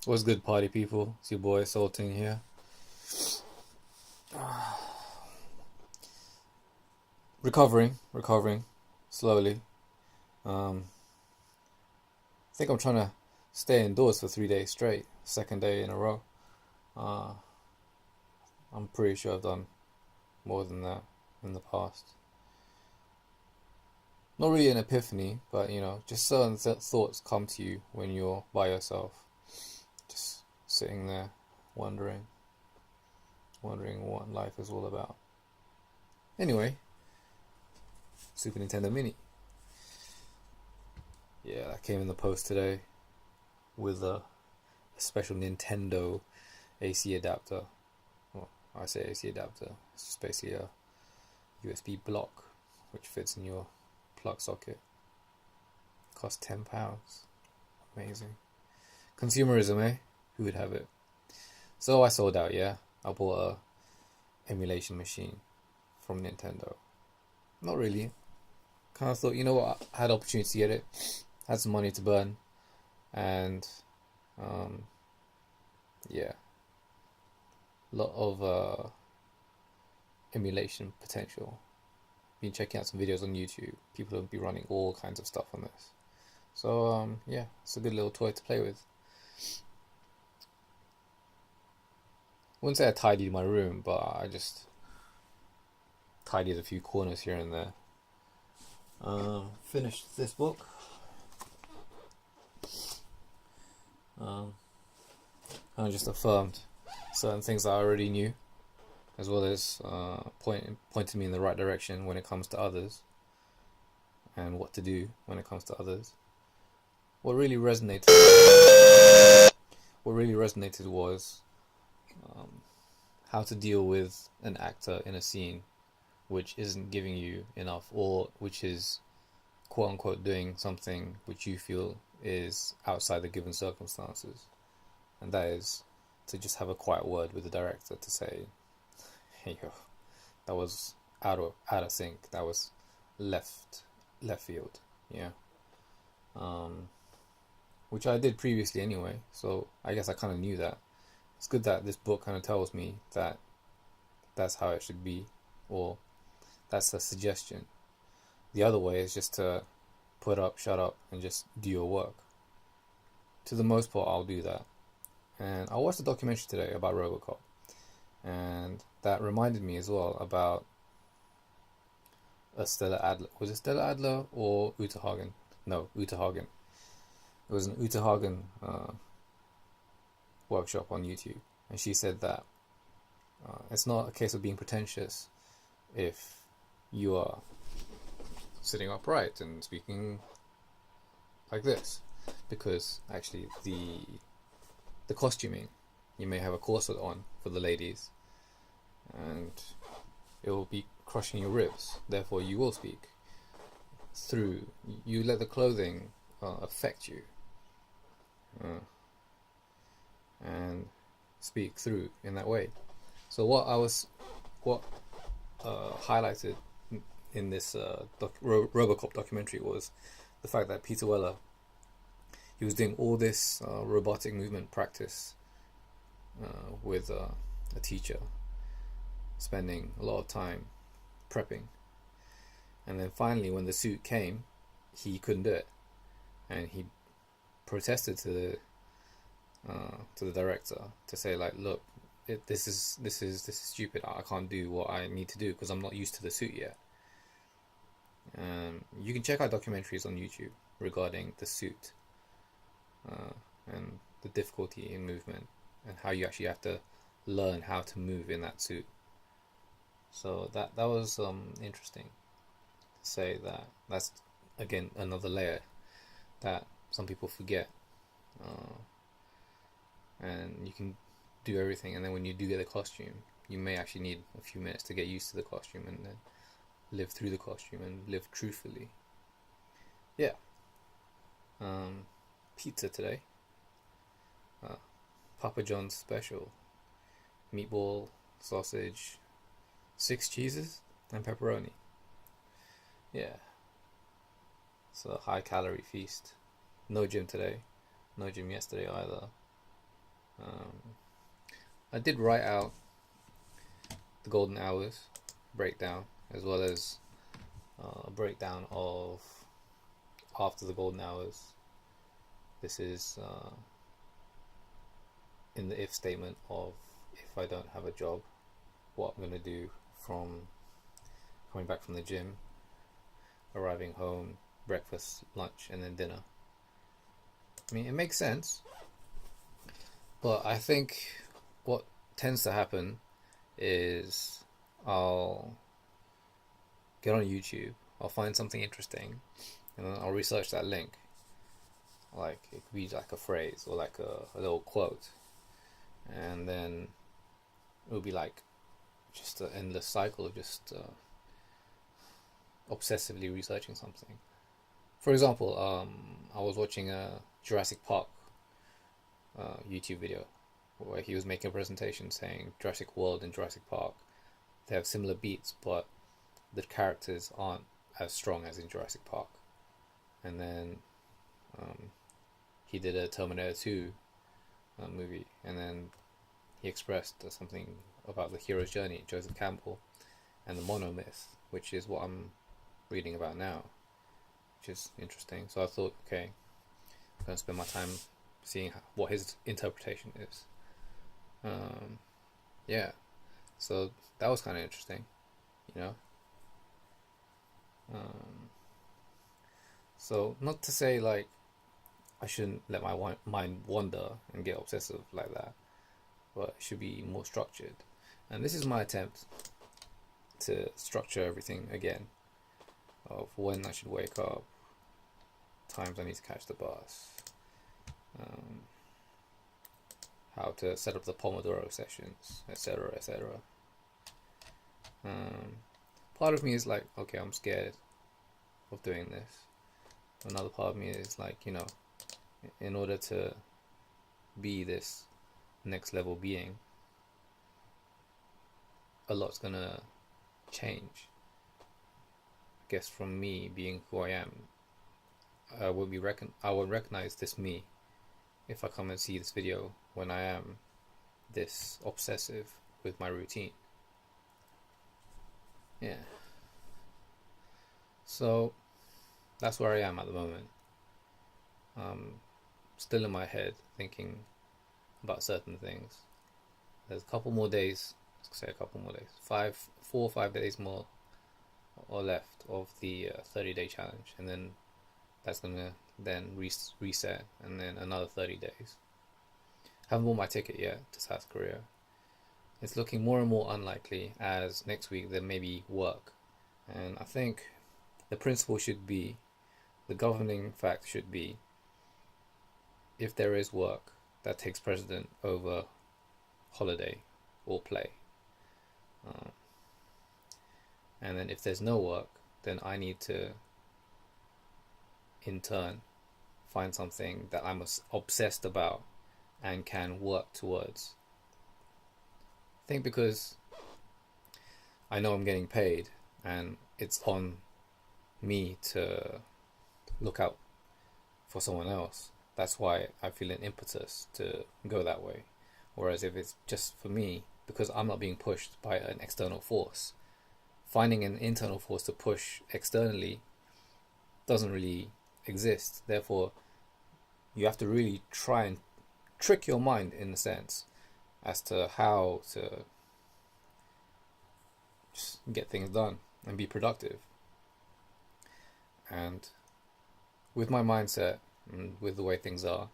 What's good, party people? It's your boy Sultan here. Recovering slowly. I think I'm trying to stay indoors for 3 days straight. Second day in a row. I'm pretty sure I've done more than that in the past. Not really an epiphany, but just certain thoughts come to you when you're by yourself. Just sitting there, wondering what life is all about. Anyway, Super Nintendo Mini. Yeah, that came in the post today with a special Nintendo AC adapter. Well, I say AC adapter. It's just basically a USB block which fits in your plug socket. Cost £10. Amazing. Consumerism, eh? Who would have it? So I sold out, yeah. I bought a emulation machine from Nintendo. Not really. Kind of thought, you know what, I had opportunity to get it. Had some money to burn. And, yeah. A lot of emulation potential. Been checking out some videos on YouTube. People will be running all kinds of stuff on this. So, yeah, it's a good little toy to play with. Wouldn't say I tidied my room, but I just tidied a few corners here and there. Finished this book. And I just affirmed certain things I already knew, as well as pointed me in the right direction when it comes to others, and what to do when it comes to others. What really resonated was how to deal with an actor in a scene which isn't giving you enough, or which is quote unquote doing something which you feel is outside the given circumstances. And that is to just have a quiet word with the director to say, hey yo, that was out of sync, that was left field, yeah. Which I did previously anyway, so I guess I kind of knew that. It's good that this book kind of tells me that that's how it should be, or that's a suggestion. The other way is just to put up, shut up, and just do your work. To the most part, I'll do that. And I watched a documentary today about RoboCop, and that reminded me as well about a Stella Adler. Was it Stella Adler or Uta Hagen? No, Uta Hagen. It was an Uta Hagen workshop on YouTube, and she said that it's not a case of being pretentious if you are sitting upright and speaking like this, because actually the costuming, you may have a corset on for the ladies and it will be crushing your ribs, therefore you will speak through, you let the clothing affect you and speak through in that way. So what highlighted in this RoboCop documentary was the fact that Peter Weller, he was doing all this robotic movement practice with a teacher, spending a lot of time prepping, and then finally when the suit came, he couldn't do it, and he protested to the director to say, like, look, this is stupid. I can't do what I need to do because I'm not used to the suit yet. You can check out documentaries on YouTube regarding the suit and the difficulty in movement and how you actually have to learn how to move in that suit. So that was interesting to say that. That's again another layer that some people forget, and you can do everything, and then when you do get the costume, you may actually need a few minutes to get used to the costume and then live through the costume and live truthfully. Yeah. Pizza today. Papa John's special. Meatball, sausage, 6 cheeses, and pepperoni. Yeah. It's a high calorie feast. no gym today, no gym yesterday either. Um, I did write out the golden hours breakdown, as well as a breakdown of after the golden hours. This is in the if statement of if I don't have a job, what I'm going to do from coming back from the gym, arriving home, breakfast, lunch, and then dinner. I mean, it makes sense, but I think what tends to happen is I'll get on YouTube, I'll find something interesting, and then I'll research that link. Like, it could be like a phrase or like a little quote, and then it would be like just an endless cycle of just obsessively researching something. For example, I was watching a Jurassic Park YouTube video where he was making a presentation saying Jurassic World and Jurassic Park, they have similar beats, but the characters aren't as strong as in Jurassic Park. And then he did a Terminator 2 movie, and then he expressed something about the hero's journey, Joseph Campbell, and the monomyth, which is what I'm reading about now, which is interesting. So I thought, okay, I'm going to spend my time seeing what his interpretation is. Yeah, so that was kind of interesting, you know. So not to say like I shouldn't let my mind wander and get obsessive like that, but it should be more structured. And this is my attempt to structure everything again, of when I should wake up, times I need to catch the bus, how to set up the Pomodoro sessions, etc., etc. Part of me is like, okay, I'm scared of doing this. Another part of me is like, you know, in order to be this next level being, a lot's gonna change. I guess from me being who I am, I won't recognize this me if I come and see this video when I am this obsessive with my routine. Yeah. So that's where I am at the moment. Still in my head thinking about certain things. There's a couple more days, let's say a couple more days, 4 or 5 days more or left of the 30-day challenge, and then that's gonna then reset, and then another 30 days. Haven't bought my ticket yet to South Korea. It's looking more and more unlikely, as next week there may be work, and I think the principle should be, the governing fact should be, if there is work, that takes precedent over holiday or play. And then if there's no work, then I need to, in turn, find something that I'm obsessed about and can work towards. I think because I know I'm getting paid and it's on me to look out for someone else, that's why I feel an impetus to go that way. Whereas if it's just for me, because I'm not being pushed by an external force, finding an internal force to push externally doesn't really exist. Therefore, you have to really try and trick your mind, in a sense, as to how to just get things done and be productive. And with my mindset and with the way things are,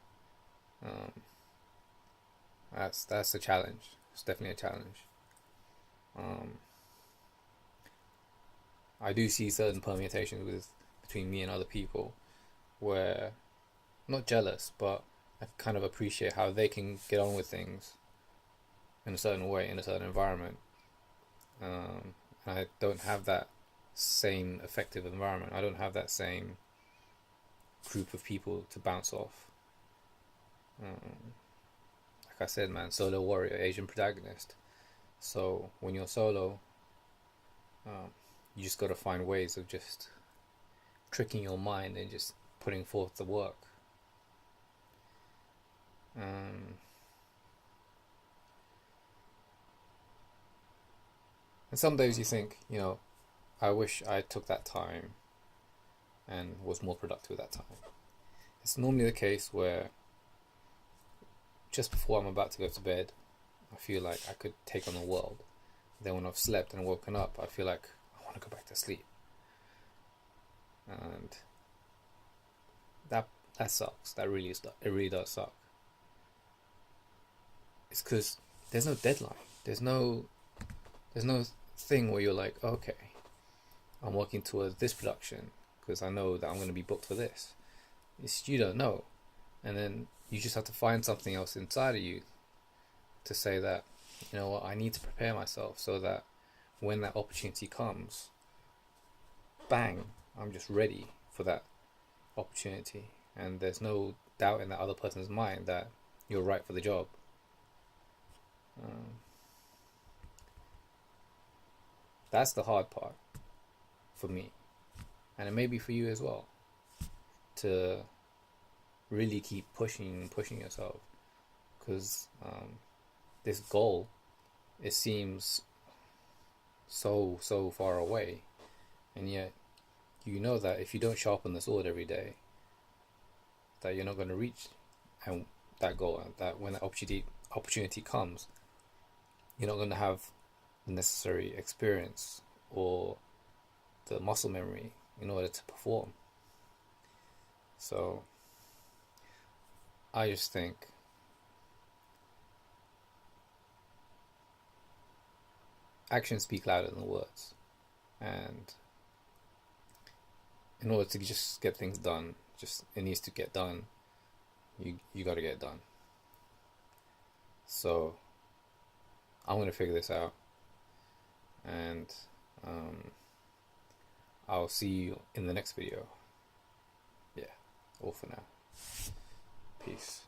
that's a challenge. It's definitely a challenge. I do see certain permutations between me and other people where I'm not jealous, but I kind of appreciate how they can get on with things in a certain way, in a certain environment. I don't have that same effective environment. I don't have that same group of people to bounce off. Like I said, man, solo warrior, Asian protagonist. So when you're solo, you just got to find ways of just tricking your mind and just putting forth the work. And some days you think, I wish I took that time and was more productive at that time. It's normally the case where just before I'm about to go to bed, I feel like I could take on the world. Then when I've slept and woken up, I feel like I want to go back to sleep. And that sucks. It really does suck. It's because there's no deadline. There's no thing where you're like, okay, I'm working towards this production because I know that I'm going to be booked for this. You don't know. And then you just have to find something else inside of you to say that, you know what, I need to prepare myself so that when that opportunity comes, bang, I'm just ready for that opportunity. And there's no doubt in that other person's mind that you're right for the job. That's the hard part for me. And it may be for you as well. To really keep pushing yourself. Because this goal, it seems so far away. And yet, you know that if you don't sharpen the sword every day, that you're not going to reach that goal. And that when the opportunity comes, you're not going to have the necessary experience or the muscle memory in order to perform. So I just think actions speak louder than words, and in order to just get things done, it needs to get done. You got to get it done. So I'm gonna figure this out, and I'll see you in the next video. Yeah, all for now. Peace.